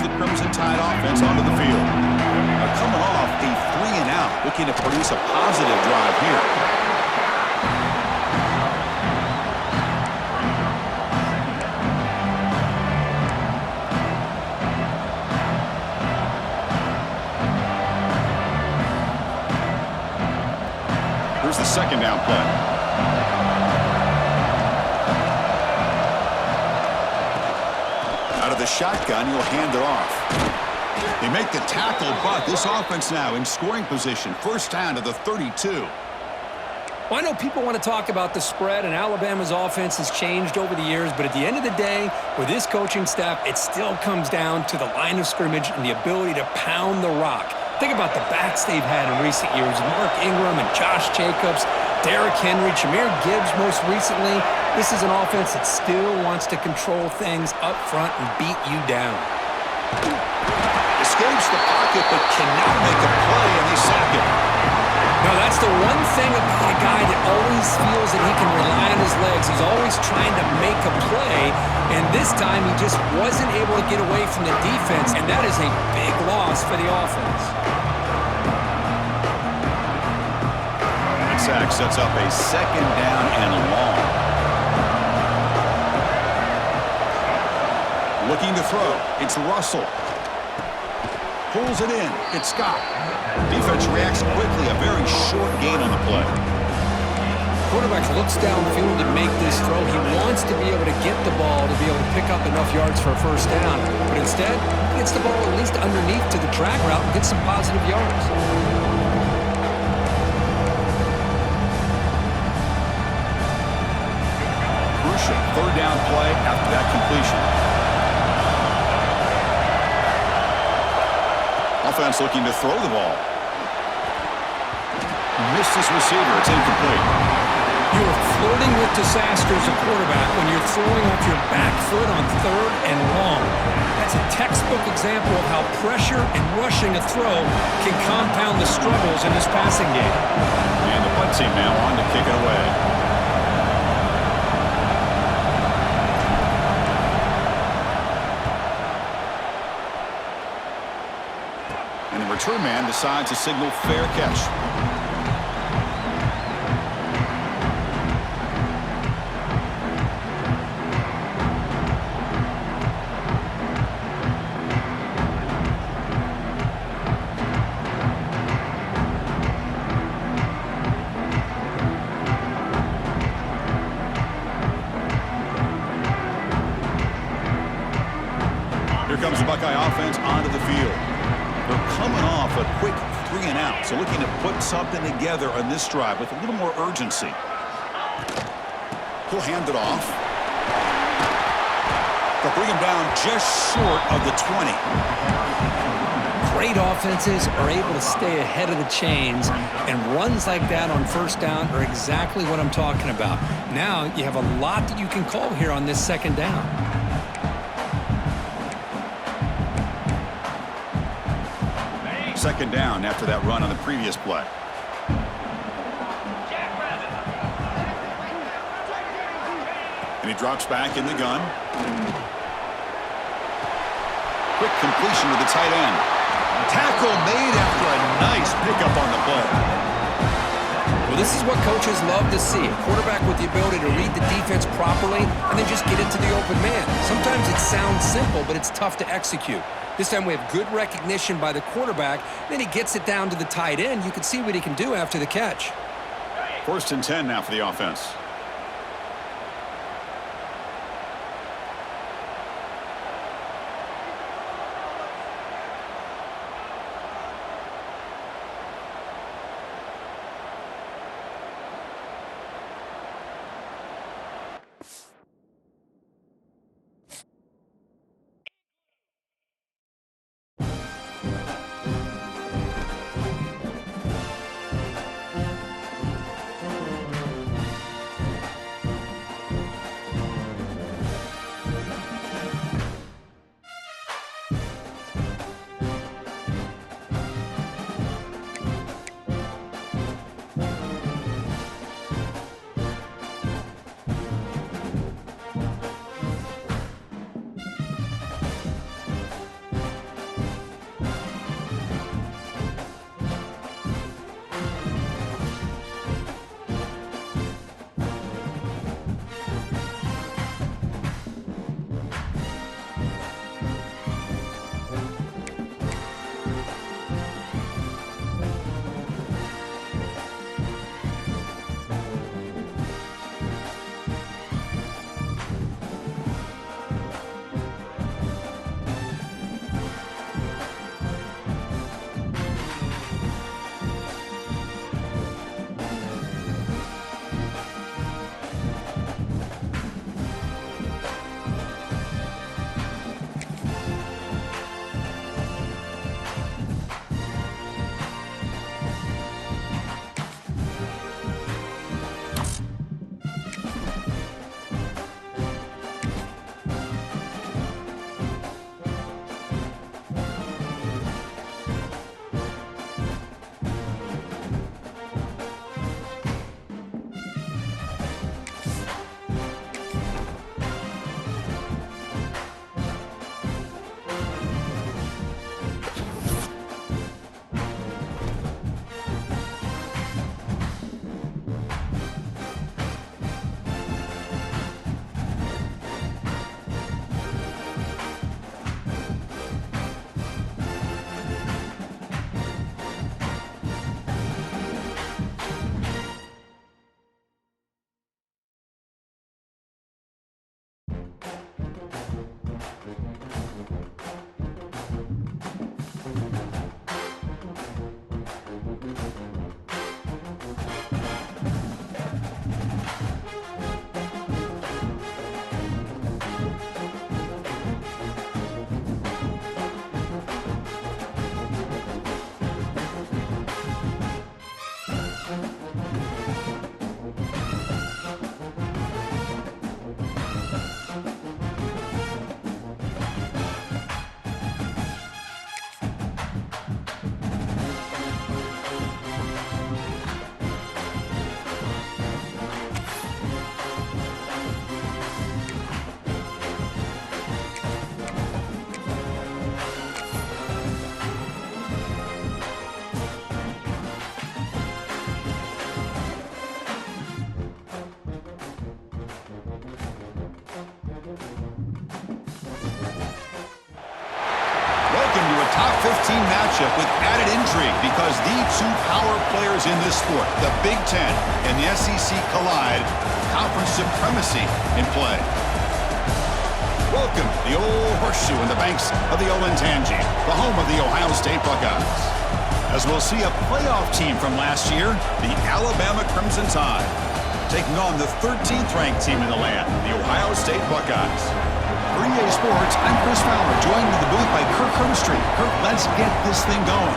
brings the Crimson Tide offense onto the field. Now coming off a 3-and-out, looking to produce a positive drive here. Here's the second down play. Out of the shotgun, he'll hand it off. They make the tackle, but this offense now in scoring position. First down to the 32. Well, I know people want to talk about the spread, and Alabama's offense has changed over the years, but at the end of the day, with this coaching staff, it still comes down to the line of scrimmage and the ability to pound the rock. Think about the backs they've had in recent years. Mark Ingram and Josh Jacobs, Derrick Henry, Jahmyr Gibbs most recently. This is an offense that still wants to control things up front and beat you down. Escapes the pocket but cannot make a play, and they sack him. No, that's the one thing about a guy that always feels that he can rely on his legs. He's always trying to make a play, and this time he just wasn't able to get away from the defense, and that is a big loss for the offense. That sack sets up a second down and long. Looking to throw. It's Russell. Pulls it in. It's Scott. Defense reacts quickly. A very short gain on the play. Quarterback looks downfield to make this throw. He wants to be able to get the ball to be able to pick up enough yards for a first down. But instead, he gets the ball at least underneath to the track route and gets some positive yards. Crucial third down play after that completion. Offense looking to throw the ball. Missed his receiver. It's incomplete. You're flirting with disaster as a quarterback when you're throwing off your back foot on third and long. That's a textbook example of how pressure and rushing a throw can compound the struggles in this passing game. And the punt team now on to kick it away. And the return man decides to signal fair catch. Here comes the Buckeye offense onto the field. They're coming off a quick 3-and-out, so looking to put something together on this drive with a little more urgency. He'll hand it off. They'll bring him down just short of the 20. Great offenses are able to stay ahead of the chains, and runs like that on first down are exactly what I'm talking about. Now you have a lot that you can call here on this second down. Second down after that run on the previous play. And he drops back in the gun. Quick completion to the tight end. Tackle made after a nice pickup on the play. Well, this is what coaches love to see. A quarterback with the ability to read the defense properly and then just get it to the open man. Sometimes it sounds simple, but it's tough to execute. This time we have good recognition by the quarterback. Then he gets it down to the tight end. You can see what he can do after the catch. First and 10 now for the offense. team matchup with added intrigue because the two power players in this sport, the Big Ten and the SEC, collide with conference supremacy in play. Welcome to the old horseshoe in the banks of the Olentangy, the home of the Ohio State Buckeyes. As we'll see a playoff team from last year, the Alabama Crimson Tide, taking on the 13th ranked team in the land, the Ohio State Buckeyes. For EA Sports, I'm Chris Fowler, joined in the booth by Kirk Herbstreit. Kirk, let's get this thing going.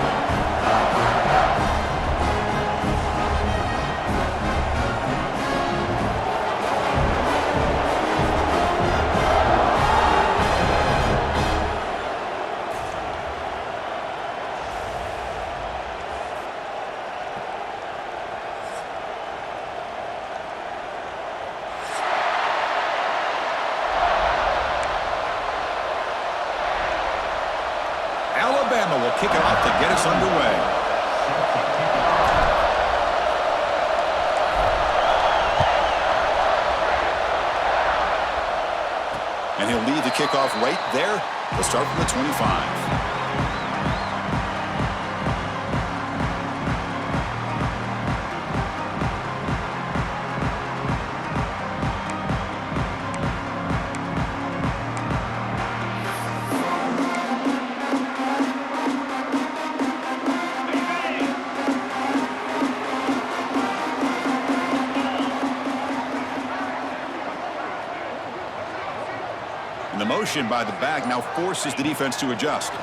Alabama will kick it off to get us underway. And he'll lead the kickoff right there. We'll start from the 25. And the motion by the back now forces the defense to adjust. He's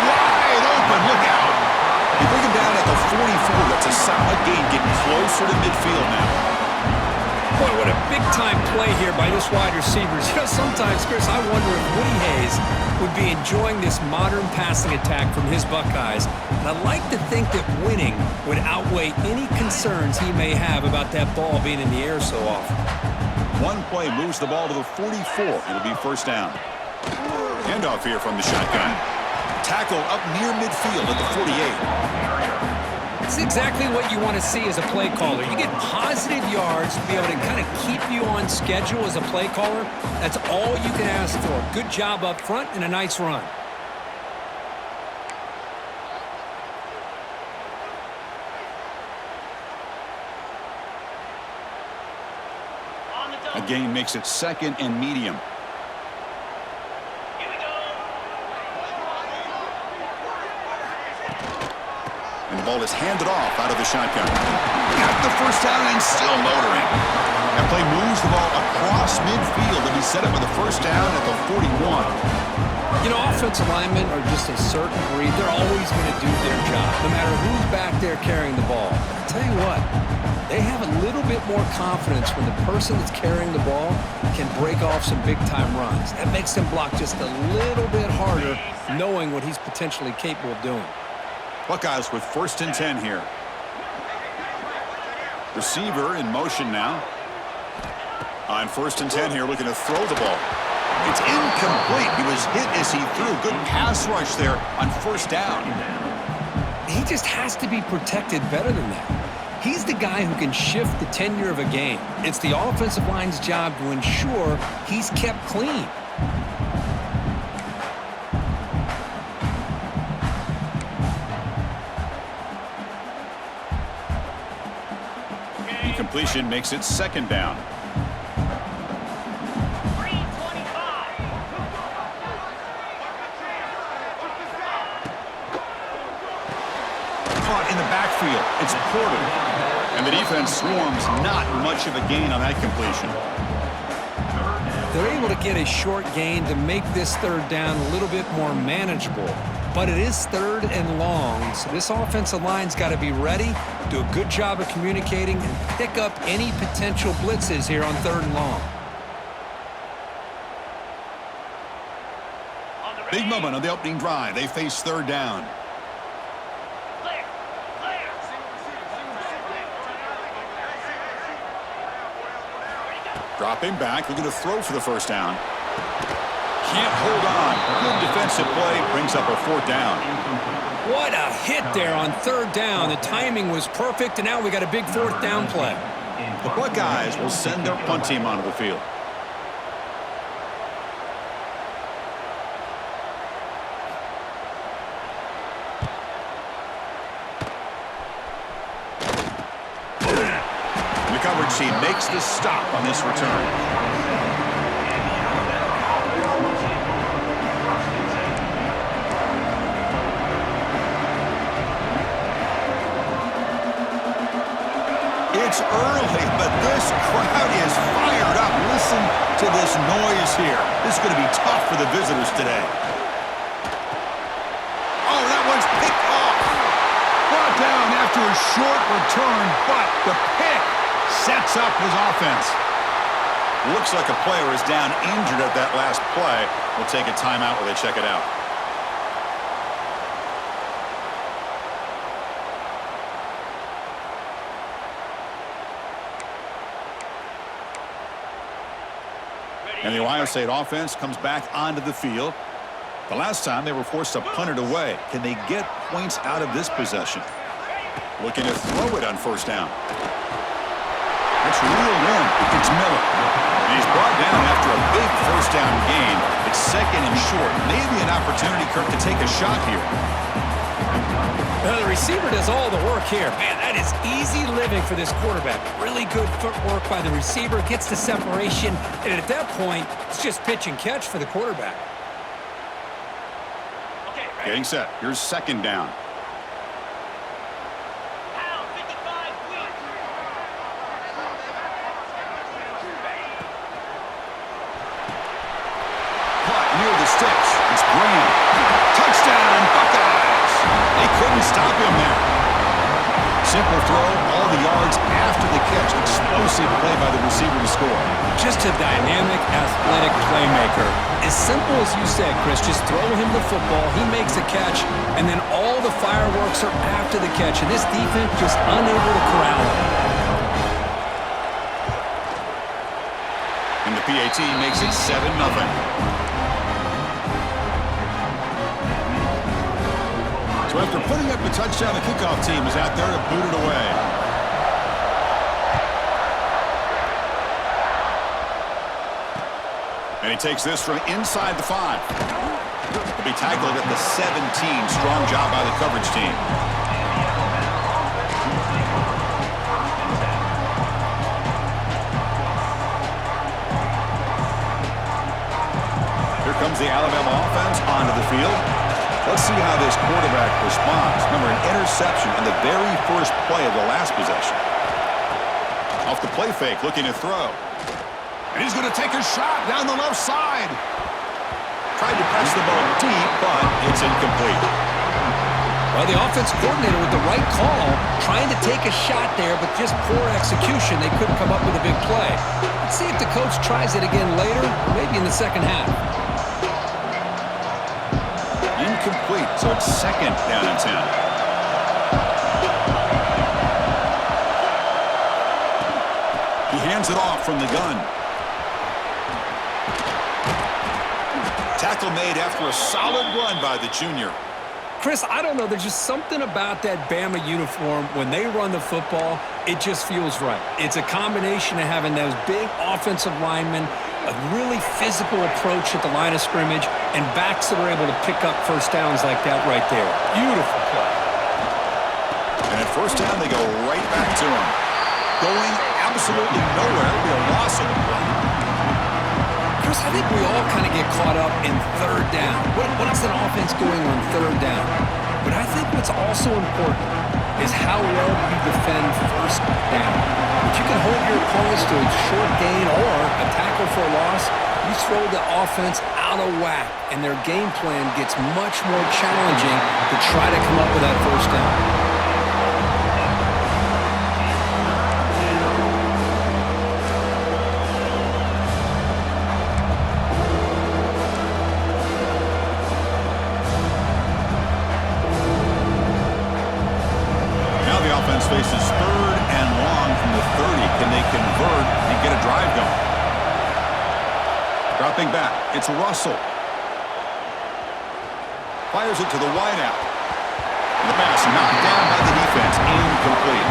wide open. Look out. You bring him down at the 44. That's a solid gain, getting closer to midfield now. Boy, what a big-time play here by this wide receiver. You know, sometimes, Chris, I wonder if Woody Hayes would be enjoying this modern passing attack from his Buckeyes. And I like to think that winning would outweigh any concerns he may have about that ball being in the air so often. One play moves the ball to the 44. It'll be first down. Handoff here from the shotgun. Tackle up near midfield at the 48. It's exactly what you want to see as a play caller. You get positive yards to be able to kind of keep you on schedule as a play caller. That's all you can ask for. Good job up front and a nice run. A gain makes it second and medium. And the ball is handed off out of the shotgun. Got the first down and still motoring. That play moves the ball across midfield and he set up with a first down at the 41. You know, offensive linemen are just a certain breed. They're always going to do their job, no matter who's back there carrying the ball. But I'll tell you what, they have a little bit more confidence when the person that's carrying the ball can break off some big-time runs. That makes them block just a little bit harder, knowing what he's potentially capable of doing. Buckeyes with first and 10 here. Receiver in motion now. On first and 10 here, looking to throw the ball. It's incomplete. He was hit as he threw. Good pass rush there on first down. He just has to be protected better than that. He's the guy who can shift the tenure of a game. It's the offensive line's job to ensure he's kept clean. Incompletion makes it second down. Caught in the backfield. It's Porter. And the defense swarms. Not much of a gain on that completion. They're able to get a short gain to make this third down a little bit more manageable. But it is third and long, so this offensive line's got to be ready, do a good job of communicating, and pick up any potential blitzes here on third and long. Big moment on the opening drive. They face third down. Dropping back, looking to throw for the first down. Can't hold on. Good defensive play, brings up a fourth down. What a hit there on third down. The timing was perfect, and now we got a big fourth down play. The Buckeyes will send their punt team onto the field. She makes the stop on this return. It's early, but this crowd is fired up. Listen to this noise here. This is going to be tough for the visitors today. Oh, that one's picked off. Brought down after a short return, but the pick sets up his offense. Looks like a player is down injured at that last play. We'll take a timeout while they check it out. And the Ohio State offense comes back onto the field. The last time they were forced to punt it away. Can they get points out of this possession? Looking to throw it on first down. That's reeled in. It's Miller. And he's brought down after a big first down gain. It's second and short. Maybe an opportunity, Kirk, to take a shot here. Well, the receiver does all the work here. Man, that is easy living for this quarterback. Really good footwork by the receiver, gets the separation, and at that point, it's just pitch and catch for the quarterback. Okay, getting set. Here's second down. Caught near the sticks. It's Graham. Touchdown, Buckeyes! They couldn't stop him there. Simple throw, all the yards after the catch. Explosive play by the receiver to score. Just a dynamic, athletic playmaker. As simple as you said, Chris, just throw him the football, he makes a catch, and then all the fireworks are after the catch, and this defense just unable to corral him. And the PAT makes it 7-0. So after putting up the touchdown, the kickoff team is out there to boot it away. And he takes this from inside the 5. He'll be tackled at the 17. Strong job by the coverage team. Here comes the Alabama offense onto the field. Let's see how this quarterback responds. Remember, an interception in the very first play of the last possession. Off the play fake, looking to throw. And he's going to take a shot down the left side. Tried to press the ball deep, but it's incomplete. Well, the offense coordinator with the right call, trying to take a shot there, but just poor execution. They couldn't come up with a big play. Let's see if the coach tries it again later, maybe in the second half. Incomplete, so it's second down and 10. He hands it off from the gun. Tackle made after a solid run by the junior. Chris, I don't know. There's just something about that Bama uniform. When they run the football, it just feels right. It's a combination of having those big offensive linemen, a really physical approach at the line of scrimmage, and backs that are able to pick up first downs like that right there. Beautiful play. And at first down, they go right back to him. Going absolutely nowhere. It'll be a loss of the play. Chris, I think we all kind of get caught up in third down. What is an offense doing on third down? But I think what's also important is how well you defend first down. If you can hold your opponents to a short gain or a tackle for a loss, you throw the offense out of whack, and their game plan gets much more challenging to try to come up with that first down. Faces third and long from the 30. Can they convert and get a drive going? Dropping back, it's Russell. Fires it to the wideout. The pass knocked down by the defense. Incomplete.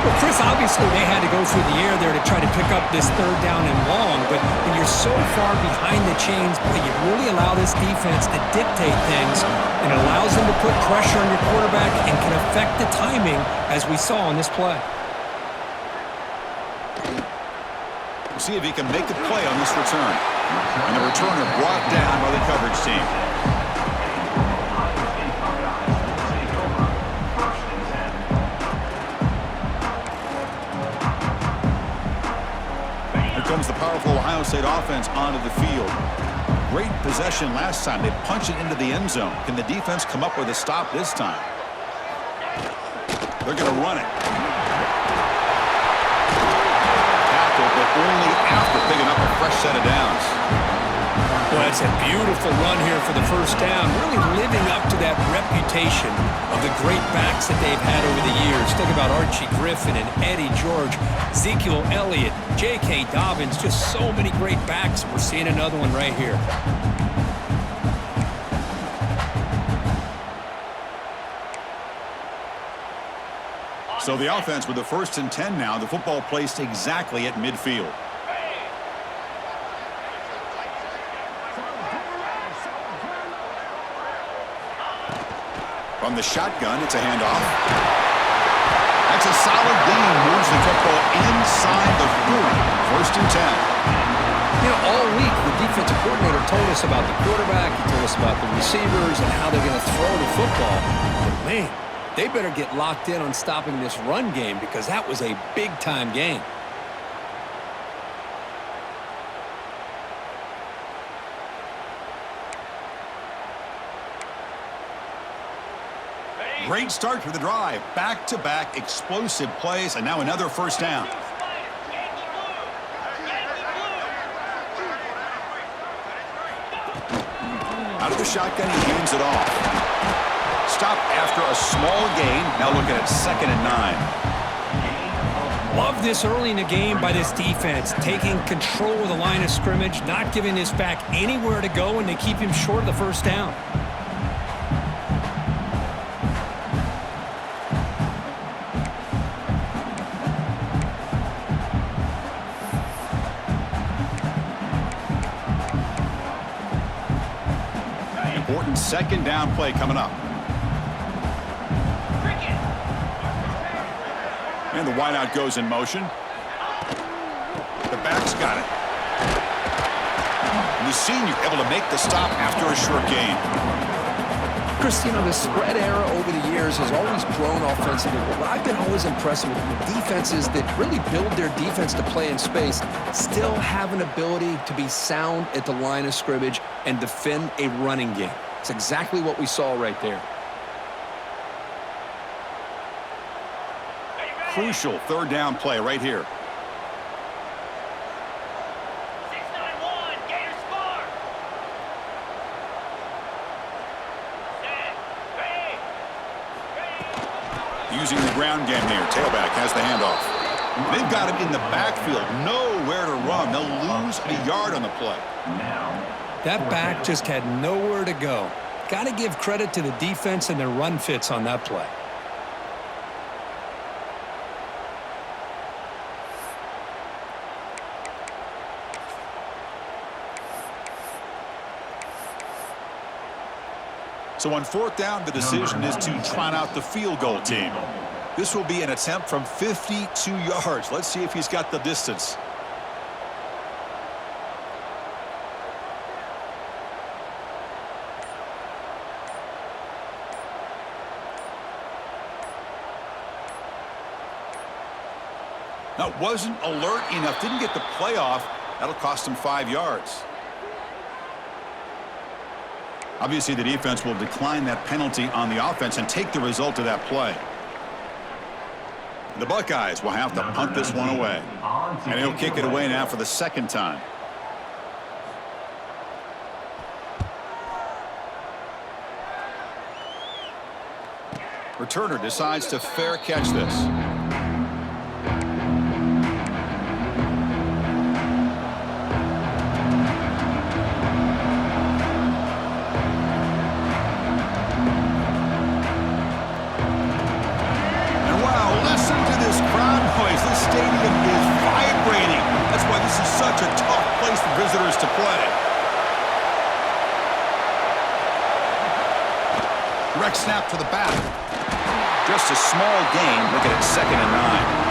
Well, Chris, obviously they had to go through the air there to try to pick up this third down and long, but when you're so far behind the chains, you really allow this defense to dictate things, and it allows them to put pressure on your quarterback and can affect the timing, as we saw on this play. See if he can make a play on this return. And the returner brought down by the coverage team. Here comes the powerful Ohio State offense onto the field. Great possession last time. They punched it into the end zone. Can the defense come up with a stop this time? They're going to run it. Tackled, but only after picking up a fresh set of downs. Well, it's a beautiful run here for the first down, really living up to that reputation of the great backs that they've had over the years. Think about Archie Griffin and Eddie George, Ezekiel Elliott, J.K. Dobbins, just so many great backs. We're seeing another one right here. So the offense with the 1st and 10 now, the football placed exactly at midfield. From the shotgun, it's a handoff. That's a solid gain, moves the football inside the 40, 1st and 10. You know, all week, the defensive coordinator told us about the quarterback, he told us about the receivers and how they're going to throw the football. But man, they better get locked in on stopping this run game because that was a big-time game. Great start to the drive. Back-to-back explosive plays, and now another 1st down. Out of the shotgun, he hands it off. Stop after a small gain. Now looking at 2nd and 9. Love this early in the game by this defense, taking control of the line of scrimmage, not giving this back anywhere to go, and they keep him short of the 1st down. Important 2nd down play coming up. And the wideout goes in motion. The back's got it. And the senior able to make the stop after a short gain. Chris, you know, the spread era over the years has always grown offensively. But what I've been always impressed with the defenses that really build their defense to play in space still have an ability to be sound at the line of scrimmage and defend a running game. It's exactly what we saw right there. Crucial 3rd down play right here. Using the ground game here. Tailback has the handoff. They've got him in the backfield. Nowhere to run. They'll lose a yard on the play. That back just had nowhere to go. Got to give credit to the defense and their run fits on that play. So on 4th down, the decision is to trot out the field goal team. This will be an attempt from 52 yards. Let's see if he's got the distance. Now, wasn't alert enough, didn't get the play off. That'll cost him 5 yards. Obviously, the defense will decline that penalty on the offense and take the result of that play. The Buckeyes will have to punt this one away. And he'll kick it away now for the 2nd time. Returner decides to fair catch this. Stadium is vibrating. That's why this is such a tough place for visitors to play. Direct snap to the back. Just a small gain. Look at it, 2nd and 9.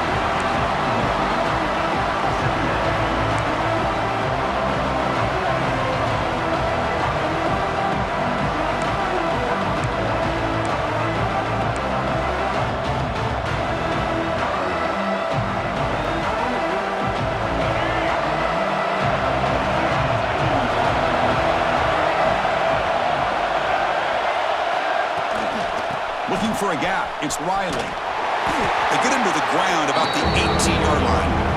for a gap. It's Riley. They get him to the ground about the 18-yard line.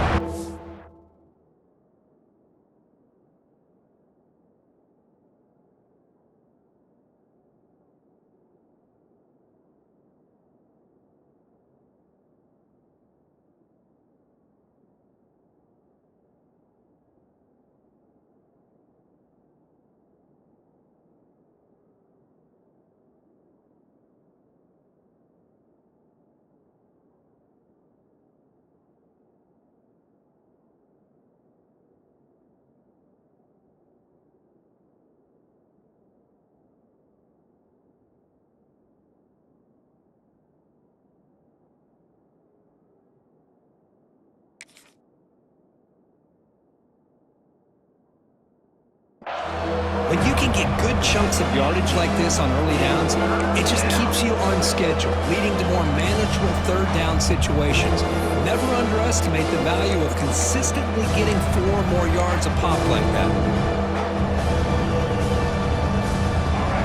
When you can get good chunks of yardage like this on early downs, it just keeps you on schedule, leading to more manageable third down situations. Never underestimate the value of consistently getting 4 or more yards a pop like that.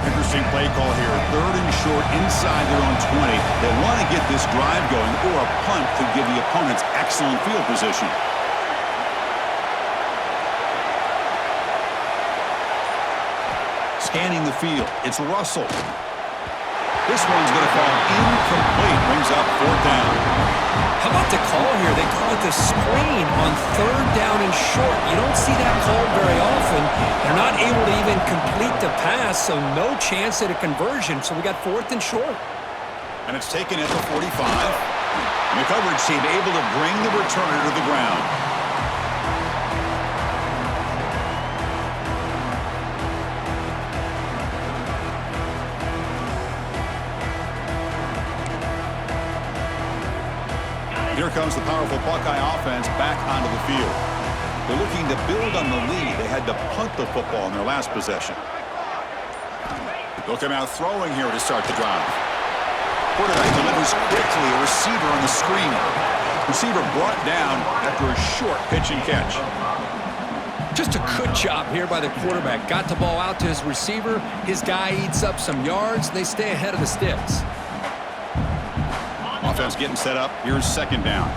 Interesting play call here. 3rd and short inside their own 20. They want to get this drive going, or a punt could give the opponents excellent field position. Scanning the field, it's Russell. This one's going to fall incomplete. Brings up 4th down. How about the call here? They call it the screen on 3rd down and short. You don't see that called very often. They're not able to even complete the pass, so no chance at a conversion. So we got 4th and short. And it's taken at the 45. And the coverage team able to bring the returner to the ground. Here comes the powerful Buckeye offense back onto the field. They're looking to build on the lead. They had to punt the football in their last possession. They'll come out throwing here to start the drive. Quarterback delivers quickly, a receiver on the screen. Receiver brought down after a short pitch and catch. Just a good job here by the quarterback. Got the ball out to his receiver. His guy eats up some yards. They stay ahead of the sticks. Offense getting set up. Here's 2nd down.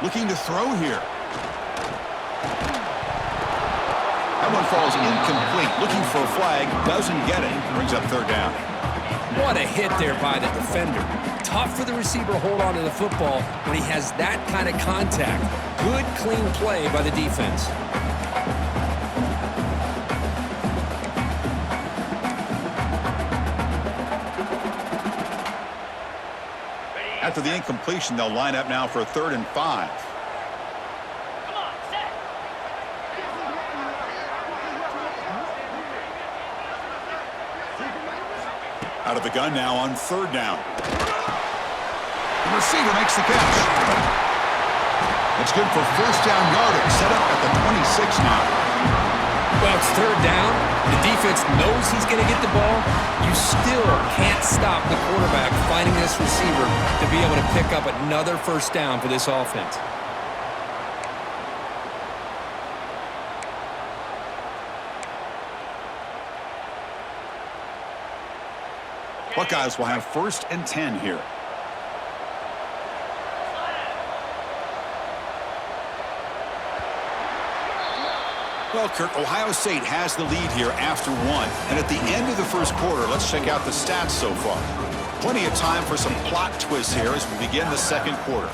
Looking to throw here. That one falls incomplete. Looking for a flag. Doesn't get it. Brings up 3rd down. What a hit there by the defender. Tough for the receiver to hold on to the football when he has that kind of contact. Good, clean play by the defense. After the incompletion, they'll line up now for a 3rd and 5. Out of the gun now on 3rd down. The receiver makes the catch. It's good for 1st down yardage. Set up at the 26 now. Well, it's 3rd down. The defense knows he's going to get the ball. You still can't stop the quarterback finding this receiver to be able to pick up another 1st down for this offense. Buckeyes will have 1st and 10 here. Well, Kirk, Ohio State has the lead here after 1. And at the end of the 1st quarter, let's check out the stats so far. Plenty of time for some plot twists here as we begin the 2nd quarter.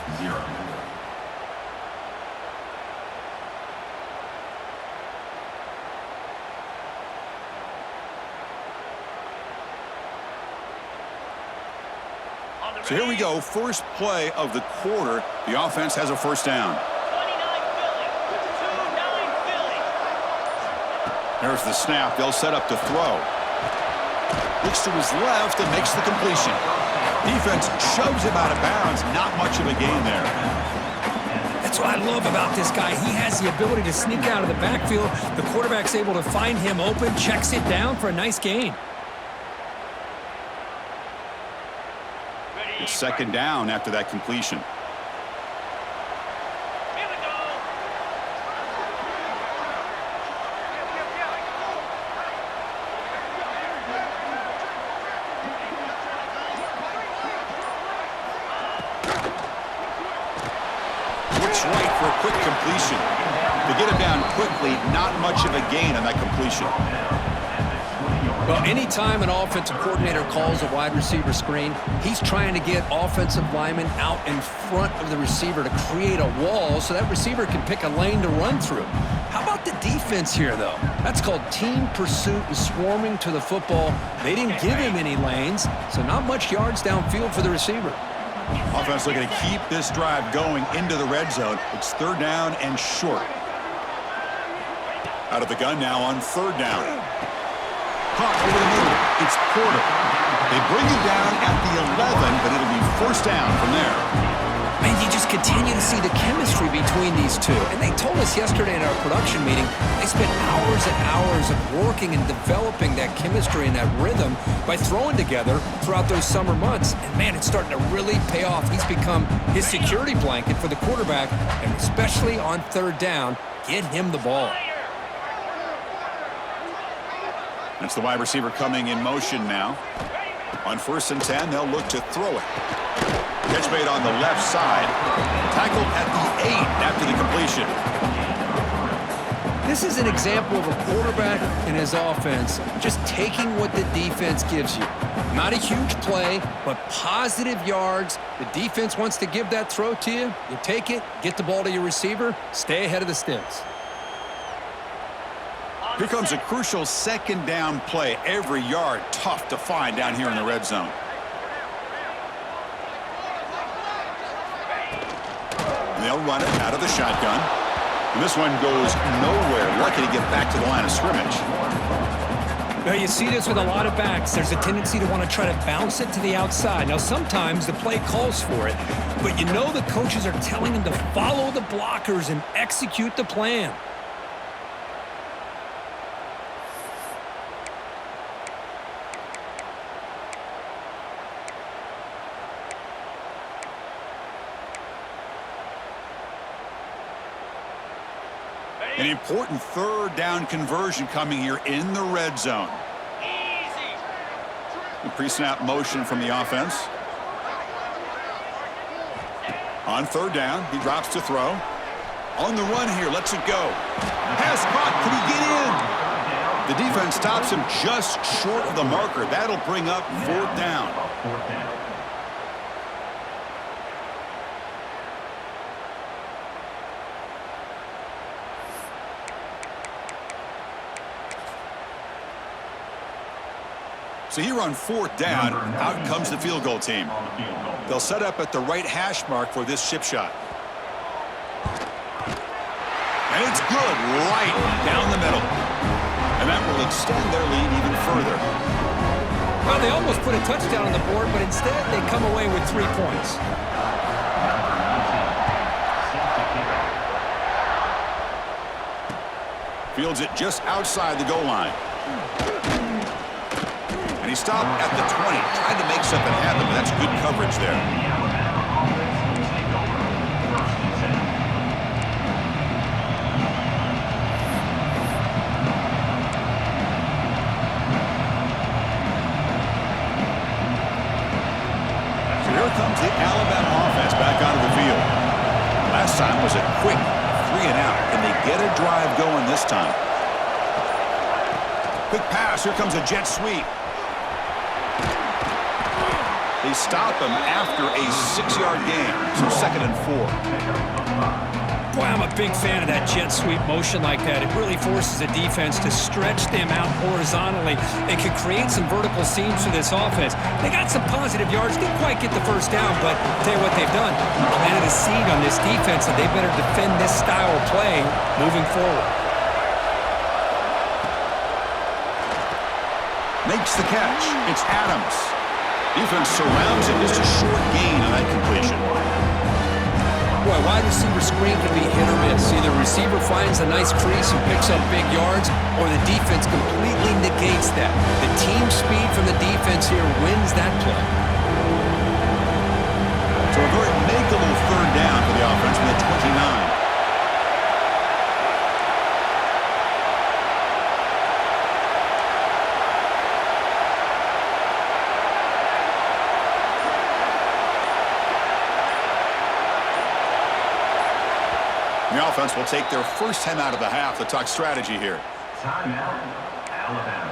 So here we go, 1st play of the quarter. The offense has a 1st down. There's the snap. They'll set up to throw. Looks to his left and makes the completion. Defense shoves him out of bounds. Not much of a gain there. That's what I love about this guy. He has the ability to sneak out of the backfield. The quarterback's able to find him open, checks it down for a nice gain. It's 2nd down after that completion. Looks right for a quick completion. To get him down quickly, not much of a gain on that completion. Well, anytime an offensive coordinator calls a wide receiver screen, he's trying to get offensive linemen out in front of the receiver to create a wall so that receiver can pick a lane to run through. How about the defense here, though? That's called team pursuit and swarming to the football. They didn't give him any lanes, so not much yards downfield for the receiver. Offense looking to keep this drive going into the red zone. It's 3rd down and short. Out of the gun now on 3rd down. Caught over the middle. It's Porter. They bring him down at the 11, but it'll be 1st down from there. Man, you just continue to see the chemistry between these two. And they told us yesterday in our production meeting, they spent hours and hours of working and developing that chemistry and that rhythm by throwing together throughout those summer months. And man, it's starting to really pay off. He's become his security blanket for the quarterback, and especially on 3rd down, get him the ball. That's the wide receiver coming in motion now. On 1st and 10, they'll look to throw it. Catch made on the left side. Tackled at the 8 after the completion. This is an example of a quarterback and his offense just taking what the defense gives you. Not a huge play, but positive yards. The defense wants to give that throw to you. You take it, get the ball to your receiver, stay ahead of the sticks. Here comes a crucial 2nd down play. Every yard tough to find down here in the red zone. They'll run it out of the shotgun. And this one goes nowhere. Lucky to get back to the line of scrimmage. Now, you see this with a lot of backs. There's a tendency to want to try to bounce it to the outside. Now, sometimes the play calls for it, but you know the coaches are telling them to follow the blockers and execute the plan. An important 3rd down conversion coming here in the red zone. The pre-snap motion from the offense. On 3rd down, he drops to throw. On the run here, lets it go. Pass caught, can he get in? The defense stops him just short of the marker. That'll bring up 4th down. So here on 4th down, out comes the field goal team. They'll set up at the right hash mark for this chip shot. And it's good right down the middle. And that will extend their lead even further. Well, they almost put a touchdown on the board, but instead they come away with 3 points. Fields it just outside the goal line. And he stopped at the 20, tried to make something happen, but that's good coverage there. So here comes the Alabama offense back onto the field. Last time was a quick 3 and out. Can they get a drive going this time? Quick pass. Here comes a jet sweep. They stop him after a 6-yard gain, so 2nd and 4. Boy, I'm a big fan of that jet sweep motion like that. It really forces the defense to stretch them out horizontally and can create some vertical seams for this offense. They got some positive yards, didn't quite get the 1st down, but I'll tell you what they've done. Planted a seed on this defense, and they better defend this style of play moving forward. Makes the catch. It's Adams. Defense surrounds him. Just a short gain on that completion. Boy, wide receiver screen can be hit or miss. Either receiver finds a nice crease and picks up big yards, or the defense completely negates that. The team speed from the defense here wins that play. So a very makeable 3rd down for the offense from the 29. The offense will take their first time out of the half to talk strategy here. Timeout, Alabama.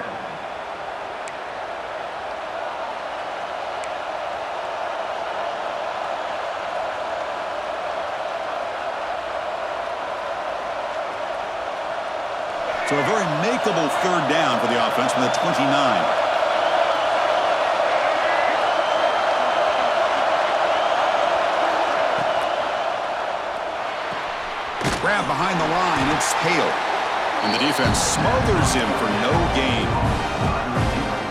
So a very makeable third down for the offense from the 29. Grab behind the line, it's Hale. And the defense smothers him for no gain.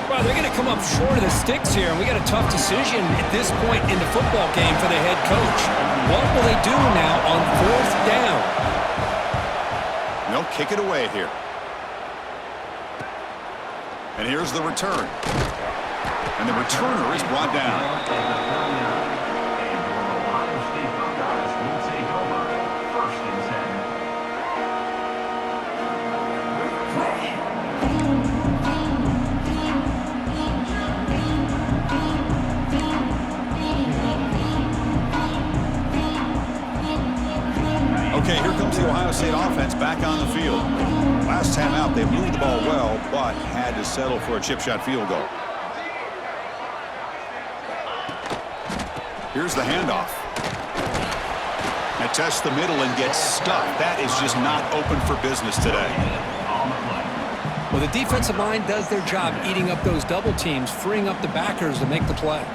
Well, they're going to come up short of the sticks here, and we got a tough decision at this point in the football game for the head coach. What will they do now on fourth down? They'll kick it away here. And here's the return. And the returner is brought down. Okay, here comes the Ohio State offense back on the field. Last time out, they moved the ball well, but had to settle for a chip shot field goal. Here's the handoff. Now tests the middle and gets stuck. That is just not open for business today. Well, the defensive line does their job eating up those double teams, freeing up the backers to make the play.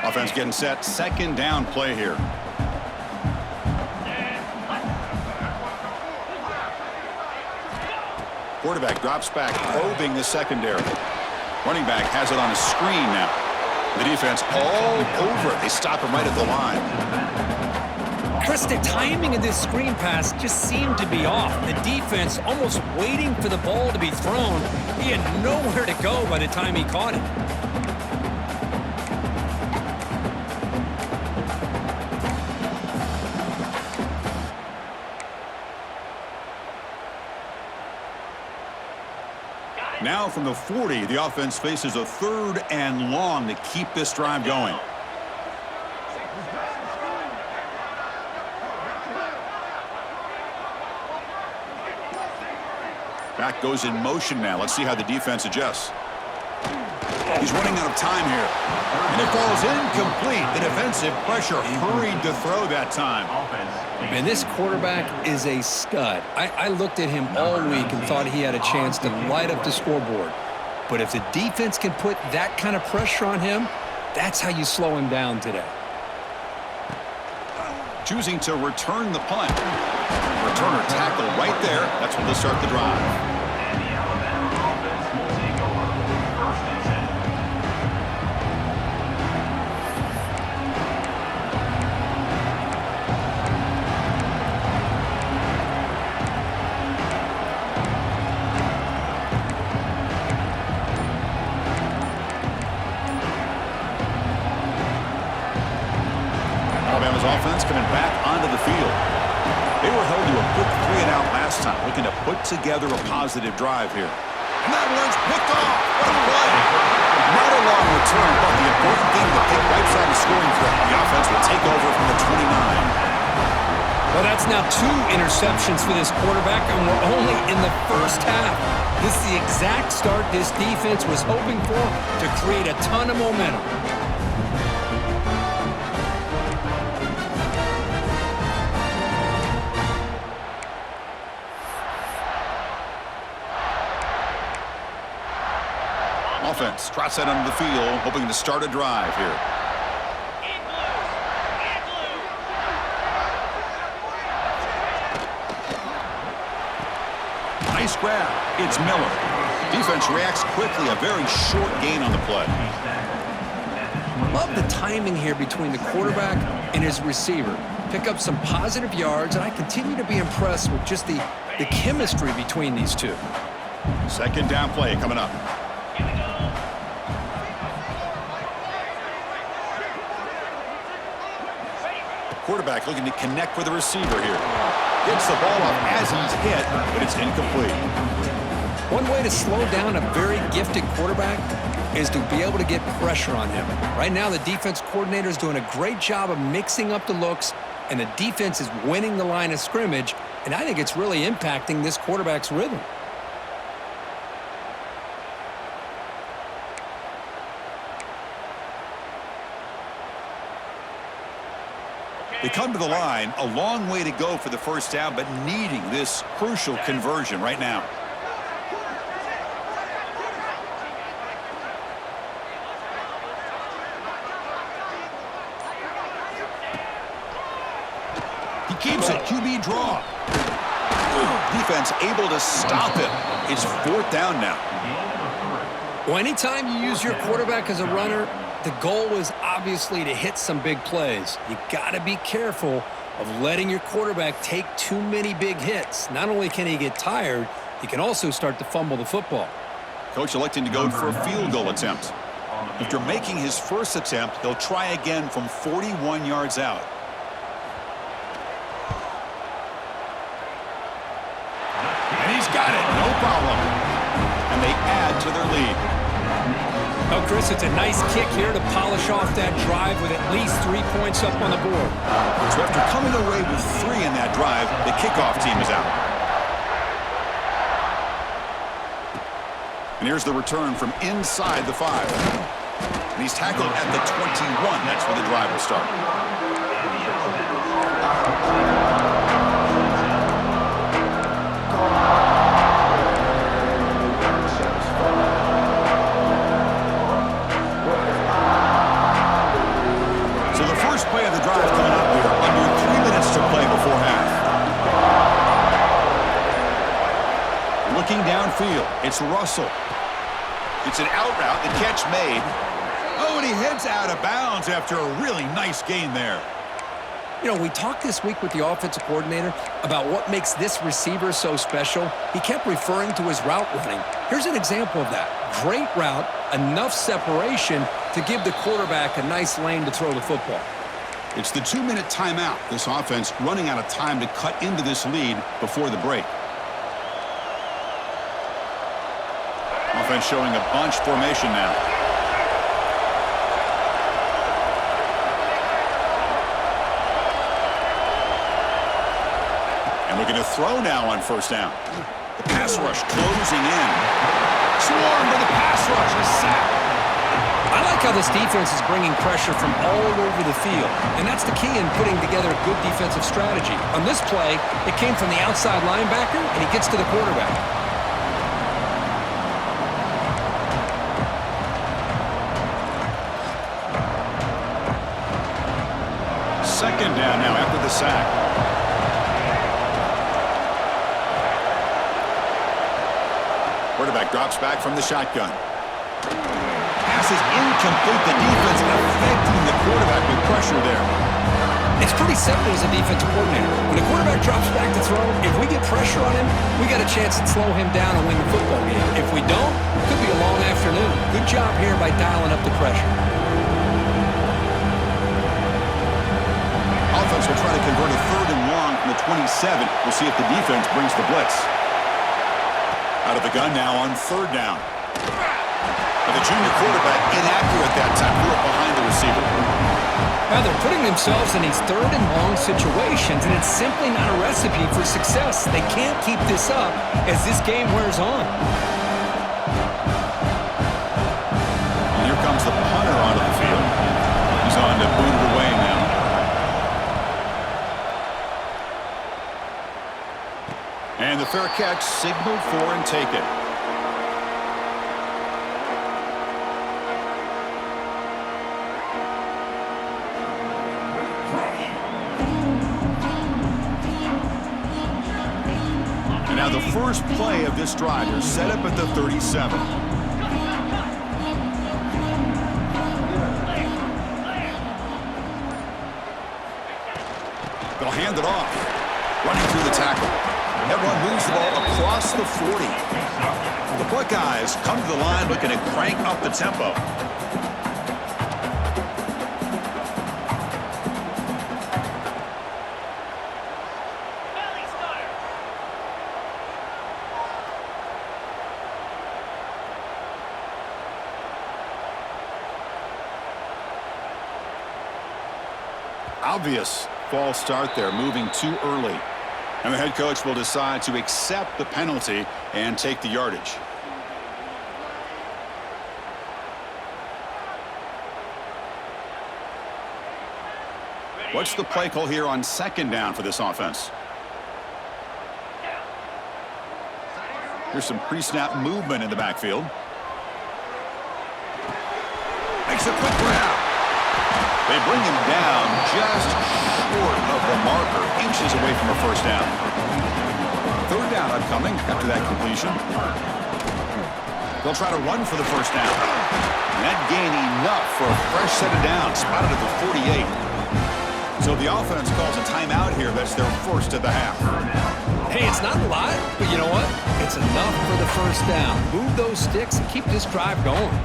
Offense getting set. Second down play here. Quarterback drops back, probing the secondary. Running back has it on a screen now. The defense all over it. They stop him right at the line. Chris, the timing of this screen pass just seemed to be off. The defense almost waiting for the ball to be thrown. He had nowhere to go by the time he caught it. Now from the 40, the offense faces a third and long to keep this drive going. Back goes in motion now. Let's see how the defense adjusts. He's running out of time here. And it falls incomplete. The defensive pressure hurried to throw that time. Man, this quarterback is a stud. I looked at him all week and thought he had a chance to light up the scoreboard. But if the defense can put that kind of pressure on him, that's how you slow him down today. Choosing to return the punt. Returner tackle right there. That's when they start the drive. Alabama's offense coming back onto the field. They were held to a quick 3-and-out last time, looking to put together a positive drive here. And that one's picked off. What a play. Not a long return, but the important thing to pick right side of scoring threat. The offense will take over from the 29. Well, that's now 2 interceptions for this quarterback, and we're only in the first half. This is the exact start this defense was hoping for to create a ton of momentum. Offense trots that onto the field, hoping to start a drive here. Nice grab. It's Miller. Defense reacts quickly. A very short gain on the play. Love the timing here between the quarterback and his receiver. Pick up some positive yards, and I continue to be impressed with just the chemistry between these two. Second down play coming up. Quarterback looking to connect with the receiver here. Gets the ball off as he's hit, but it's incomplete. One way to slow down a very gifted quarterback is to be able to get pressure on him. Right now, the defense coordinator is doing a great job of mixing up the looks, and the defense is winning the line of scrimmage, and I think it's really impacting this quarterback's rhythm. They come to the line, a long way to go for the first down, but needing this crucial conversion right now. He keeps it, QB draw. Defense able to stop him. It's fourth down now. Well, anytime you use your quarterback as a runner, the goal is obviously to hit some big plays. You got to be careful of letting your quarterback take too many big hits. Not only can he get tired, he can also start to fumble the football. Coach electing to go for a field goal attempt. After making his first attempt, he'll try again from 41 yards out. And he's got it, no problem. And they add to their lead. Oh, Chris, it's a nice kick here to polish off that drive with at least 3 points up on the board. So after coming away with 3 in that drive, the kickoff team is out. And here's the return from inside the 5. And he's tackled at the 21. That's where the drive will start. Play of the drive coming up here. Under 3 minutes to play before half. Looking downfield, it's Russell. It's an out route, the catch made. Oh, and he heads out of bounds after a really nice gain there. You know, we talked this week with the offensive coordinator about what makes this receiver so special. He kept referring to his route running. Here's an example of that. Great route, enough separation to give the quarterback a nice lane to throw the football. It's the 2-minute timeout. This offense running out of time to cut into this lead before the break. Offense showing a bunch formation now. And looking to throw now on first down. The pass rush closing in. Swarm to the pass rush. A sack. I like how this defense is bringing pressure from all over the field, and that's the key in putting together a good defensive strategy. On this play, it came from the outside linebacker, and he gets to the quarterback. Second down now after the sack. Quarterback drops back from the shotgun. Pass is incomplete. The defense affecting the quarterback with pressure there. It's pretty simple as a defensive coordinator. When the quarterback drops back to throw, if we get pressure on him, we got a chance to slow him down and win the football game. If we don't, it could be a long afternoon. Good job here by dialing up the pressure. Offense will try to convert a 3rd and long from the 27. We'll see if the defense brings the blitz. Out of the gun now on 3rd down. The junior quarterback inaccurate that time, grew up behind the receiver. Now they're putting themselves in these 3rd and long situations, and it's simply not a recipe for success. They can't keep this up as this game wears on. And here comes the punter onto the field. He's on to boot it away now. And the fair catch signaled for and taken. Now the first play of this drive is set up at the 37. They'll hand it off. Running through the tackle. Everyone moves the ball across the 40. The Buckeyes come to the line looking to crank up the tempo. Obvious false start there, moving too early. And the head coach will decide to accept the penalty and take the yardage. What's the play call here on second down for this offense? Here's some pre-snap movement in the backfield. Makes a quick grab. They bring him down just short of the marker, inches away from a first down. Third down upcoming after that completion. They'll try to run for the first down. And that gain enough for a fresh set of downs, spotted at the 48. So the offense calls a timeout here. That's their first of the half. Hey, it's not a lot, but you know what? It's enough for the first down. Move those sticks and keep this drive going.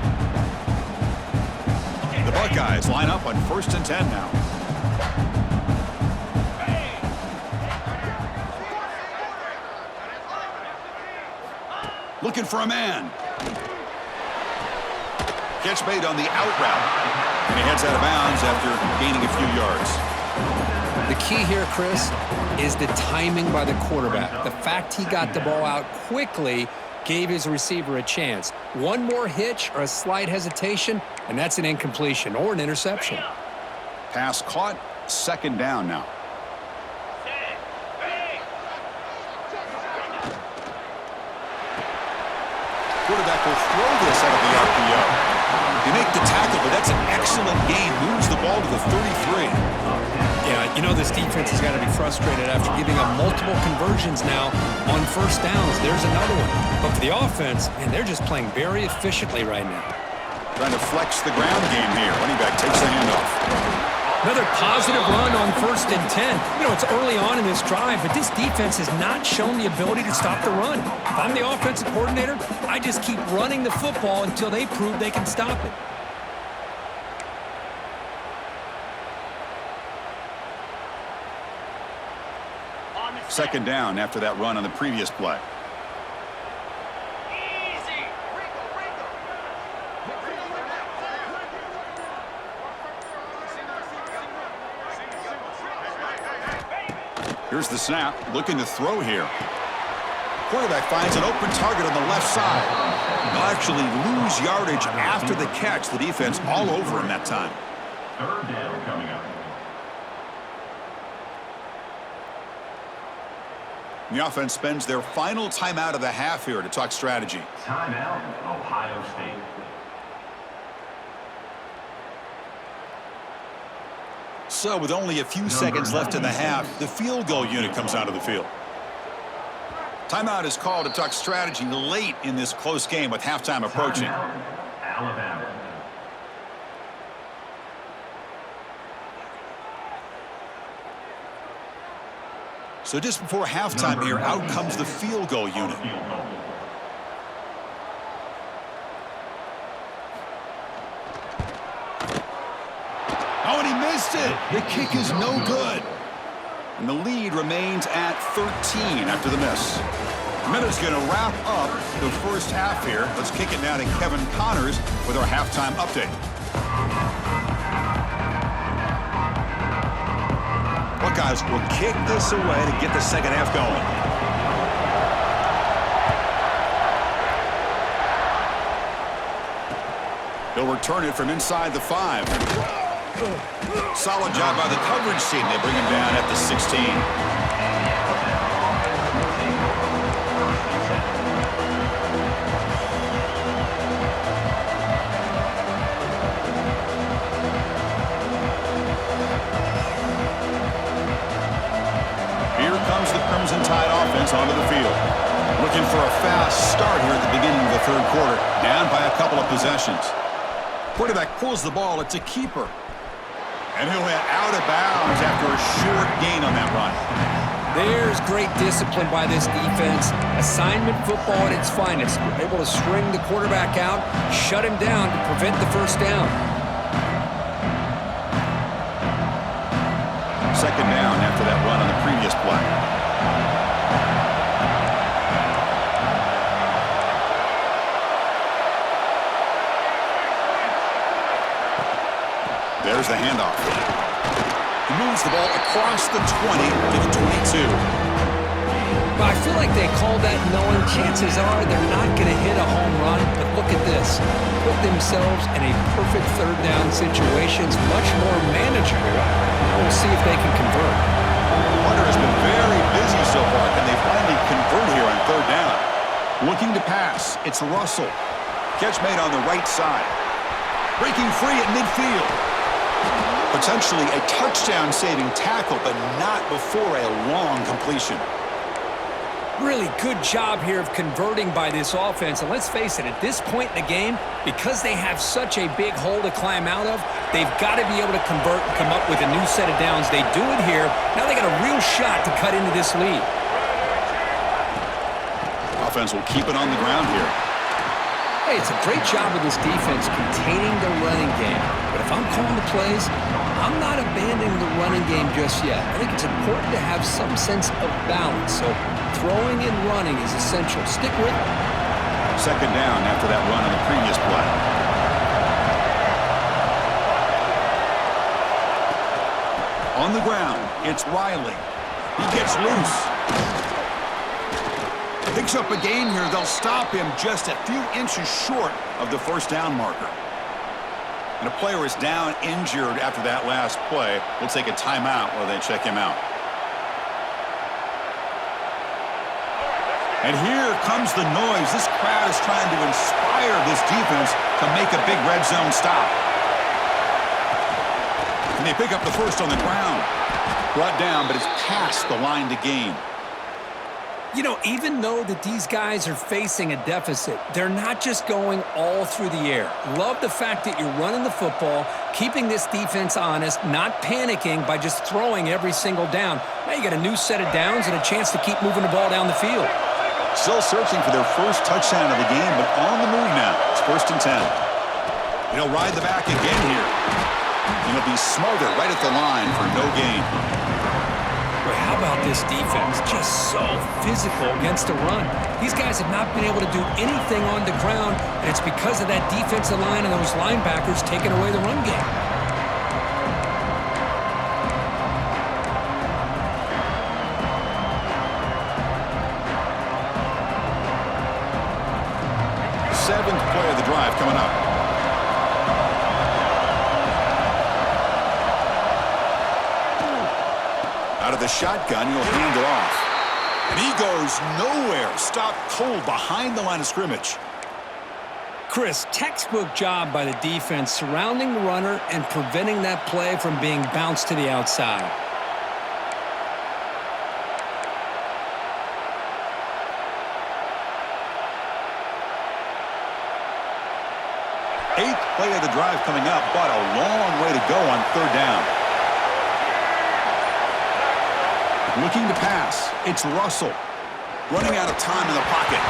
The Buckeyes line up on 1st and 10 now. Looking for a man. Catch made on the out route. And he heads out of bounds after gaining a few yards. The key here, Chris, is the timing by the quarterback. The fact he got the ball out quickly gave his receiver a chance. One more hitch or a slight hesitation, and that's an incompletion or an interception. Pass caught, second down now. Quarterback will throw this out of the RPO. They make the tackle, but that's an excellent gain. Moves the ball to the 33. Yeah, you know this defense has got to be frustrated after giving up multiple conversions now on first downs. There's another one. But for the offense, man, they're just playing very efficiently right now. Trying to flex the ground game here. Running back takes the handoff. Another positive run on 1st and 10. You know, it's early on in this drive, but this defense has not shown the ability to stop the run. If I'm the offensive coordinator, I just keep running the football until they prove they can stop it. Second down after that run on the previous play. Here's the snap, looking to throw here. Quarterback finds an open target on the left side. They'll actually lose yardage after the catch. The defense all over him that time. Third down coming up. The offense spends their final timeout of the half here to talk strategy. Timeout, Ohio State. So with only a few seconds left in the half, the field goal unit comes out of the field. Timeout is called to talk strategy late in this close game with halftime approaching. Timeout, Alabama. So just before halftime here, out comes the field goal unit. Oh, and he missed it. The kick is no good. And the lead remains at 13 after the miss. Minute's going to wrap up the first half here. Let's kick it now to Kevin Connors with our halftime update. Buckeyes will kick this away to get the second half going. He'll return it from inside the 5. Solid job by the coverage team. They bring him down at the 16. Crimson Tide offense onto the field. Looking for a fast start here at the beginning of the third quarter. Down by a couple of possessions. Quarterback pulls the ball. It's a keeper. And he'll hit out of bounds after a short gain on that run. There's great discipline by this defense. Assignment football at its finest. They're able to string the quarterback out, shut him down to prevent the first down. Second down after that run on the previous play. There's the handoff. He moves the ball across the 20 to the 22. But I feel like they called that knowing chances are they're not going to hit a home run. But look at this. Put themselves in a perfect third down situation. It's much more manageable. Now we'll see if they can convert. Hunter has been very busy so far. Can they finally convert here on third down? Looking to pass. It's Russell. Catch made on the right side. Breaking free at midfield. Potentially a touchdown-saving tackle, but not before a long completion. Really good job here of converting by this offense. And let's face it, at this point in the game, because they have such a big hole to climb out of, they've got to be able to convert and come up with a new set of downs. They do it here. Now they got a real shot to cut into this lead. Offense will keep it on the ground here. Hey, it's a great job of this defense containing the running game. But if I'm calling the plays, I'm not abandoning the running game just yet. I think it's important to have some sense of balance. So throwing and running is essential. Stick with it. Second down after that run on the previous play. On the ground, it's Riley. He gets loose. Picks up a gain here. They'll stop him just a few inches short Of the first down marker. And a player is down injured after that last play. We'll take a timeout while they check him out. And here comes the noise. This crowd is trying to inspire this defense to make a big red zone stop. And they pick up the first on the ground. Brought down, but it's past the line to gain. You know, even though that these guys are facing a deficit, they're not just going all through the air. Love the fact that you're running the football, keeping this defense honest, not panicking by just throwing every single down. Now you got a new set of downs and a chance to keep moving the ball down the field. Still searching for their first touchdown of the game, but on the move now. It's 1st and 10. He'll ride the back again here. And he'll be smothered right at the line for no gain. Boy, how about this defense? Just so physical against the run. These guys have not been able to do anything on the ground, and it's because of that defensive line and those linebackers taking away the run game. Seventh play of the drive coming up. Out of the shotgun, he'll hand it off. And he goes nowhere. Stopped cold behind the line of scrimmage. Chris, textbook job by the defense surrounding the runner and preventing that play from being bounced to the outside. Eighth play of the drive coming up, but a long way to go on third down. Looking to pass. It's Russell. Running out of time in the pocket.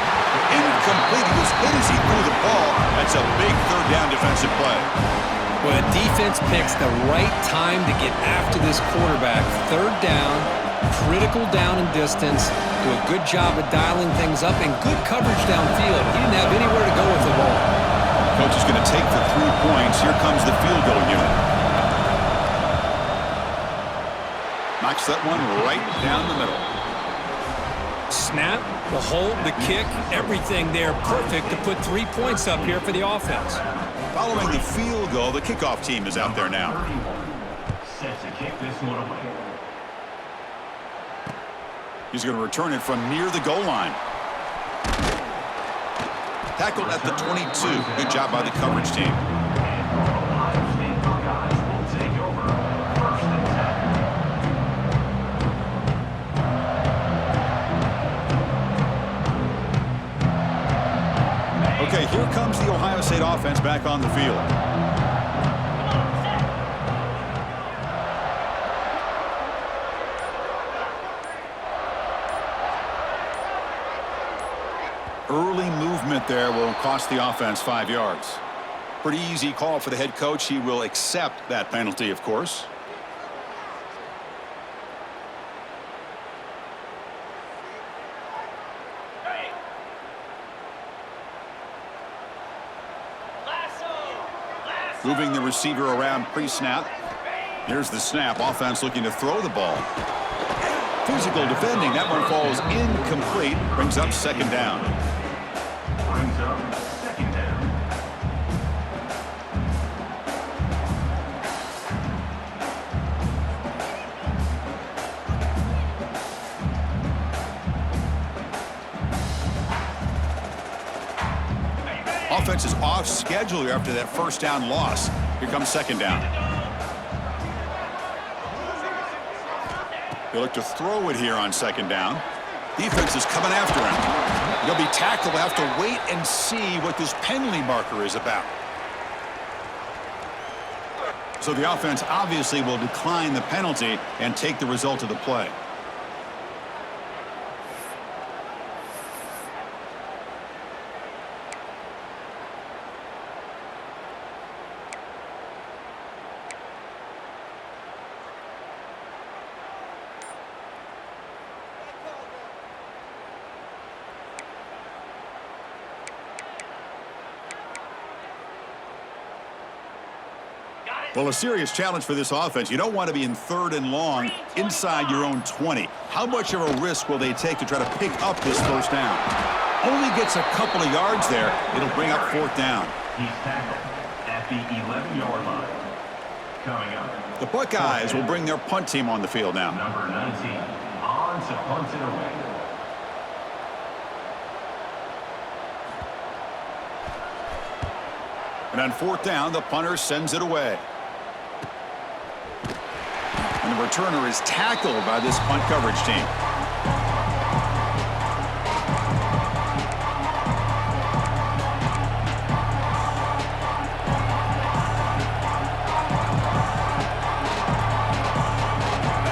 Incomplete. He was hit as he threw the ball. That's a big third down defensive play. Well, the defense picks the right time to get after this quarterback. Third down, critical down and distance. Do a good job of dialing things up and good coverage downfield. He didn't have anywhere to go with the ball. Coach is going to take the 3 points. Here comes the field goal unit. Knocks that one right down the middle. Snap, the hold, the kick, everything there perfect to put 3 points up here for the offense. Following the field goal, the kickoff team is out there now. 31 set to kick this one away. He's going to return it from near the goal line. Tackled at the 22. Good job by the coverage team. Ohio State Buckeyes will take over 1st and 10. Okay, here comes the Ohio State offense back on the field. Early movement there will cost the offense 5 yards. Pretty easy call for the head coach. He will accept that penalty, of course. Moving the receiver around pre-snap. Here's the snap. Offense looking to throw the ball. Physical defending. That one falls incomplete. Brings up second down. Brings up second down. Offense is off schedule here after that first down loss. Here comes second down. They look to throw it here on second down. Defense is coming after him. He'll be tackled. We'll have to wait and see what this penalty marker is about. So the offense obviously will decline the penalty and take the result of the play. Well, a serious challenge for this offense. You don't want to be in 3rd and long inside your own 20. How much of a risk will they take to try to pick up this first down? Only gets a couple of yards there. It'll bring up 4th down. He's tackled at the 11-yard line. Coming up, The Buckeyes will bring their punt team on the field now. number 19 on to punt it away. And on 4th down, the punter sends it away. And the returner is tackled by this punt coverage team.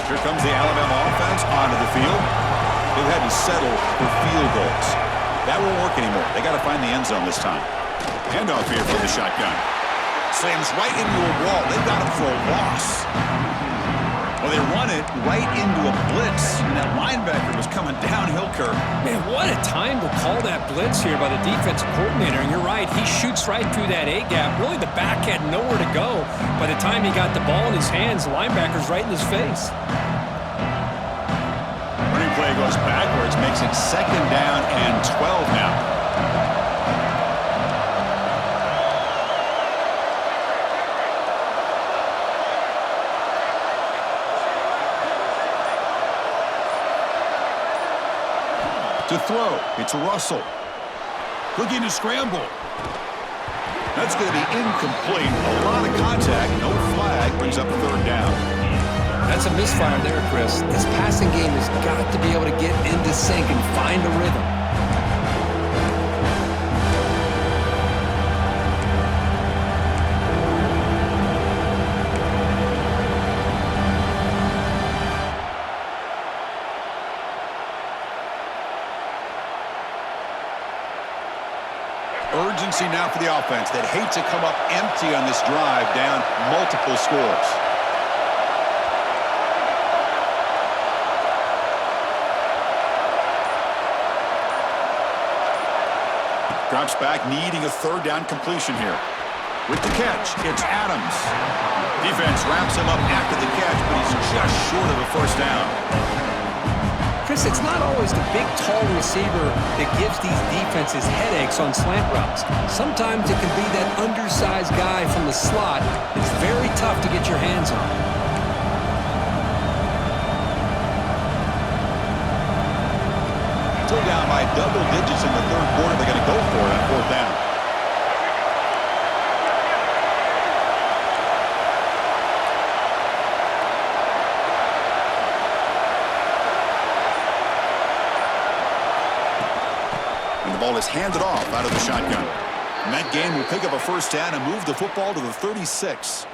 Here comes the Alabama offense onto the field. They've had to settle for field goals. That won't work anymore. They got to find the end zone this time. Handoff here for the shotgun. Slams right into a wall. They've got him for a loss. Well, they run it right into a blitz, and that linebacker was coming downhill, Kirk. Man, what a time to call that blitz here by the defensive coordinator. And you're right, he shoots right through that A-gap. Really, the back had nowhere to go. By the time he got the ball in his hands, the linebacker's right in his face. Running play goes backwards, makes it 2nd down and 12 now. To throw, it's Russell. Looking to scramble. That's going to be incomplete. A lot of contact, no flag, brings up 3rd down. That's a misfire there, Chris. This passing game has got to be able to get into sync and find a rhythm. Urgency now for the offense that hate to come up empty on this drive, down multiple scores. Drops back, needing a 3rd down completion here. With the catch, it's Adams. Defense wraps him up after the catch, but he's just short of a 1st down. Chris, it's not always the big, tall receiver that gives these defenses headaches on slant routes. Sometimes it can be that undersized guy from the slot that's very tough to get your hands on. Still down by double digits in the 3rd quarter. They're going to go for it on 4th down. The ball is handed off out of the shotgun. And that game will pick up a 1st down and move the football to the 36.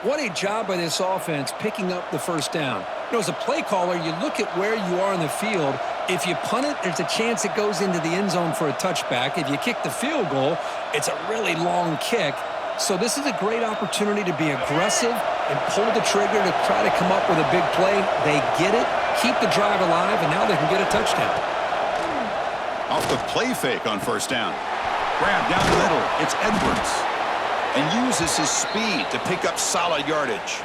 What a job by this offense picking up the 1st down. You know, as a play caller, you look at where you are in the field. If you punt it, there's a chance it goes into the end zone for a touchback. If you kick the field goal, it's a really long kick. So this is a great opportunity to be aggressive and pull the trigger to try to come up with a big play. They get it, keep the drive alive, and now they can get a touchdown. Off the play fake on 1st down. Grab down the middle. It's Edwards. And uses his speed to pick up solid yardage.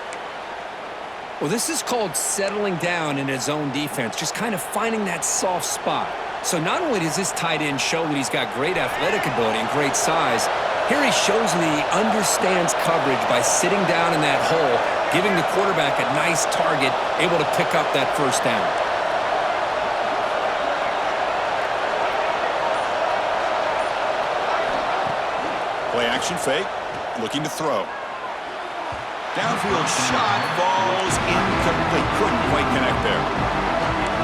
Well, this is called settling down in his own defense, just kind of finding that soft spot. So not only does this tight end show that he's got great athletic ability and great size, here he shows that he understands coverage by sitting down in that hole, giving the quarterback a nice target, able to pick up that first down. Play action fake, looking to throw. Downfield shot falls incomplete. Couldn't quite connect there.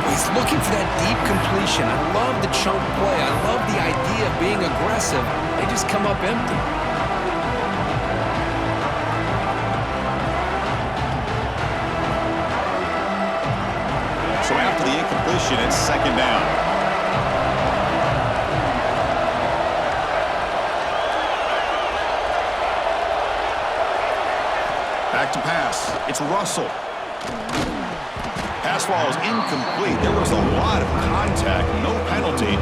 He's looking for that deep completion. I love the chunk play. I love the idea of being aggressive. They just come up empty. So after the incompletion, it's second down. Back to pass. It's Russell. Pass ball is incomplete. There was a lot of contact, no penalty.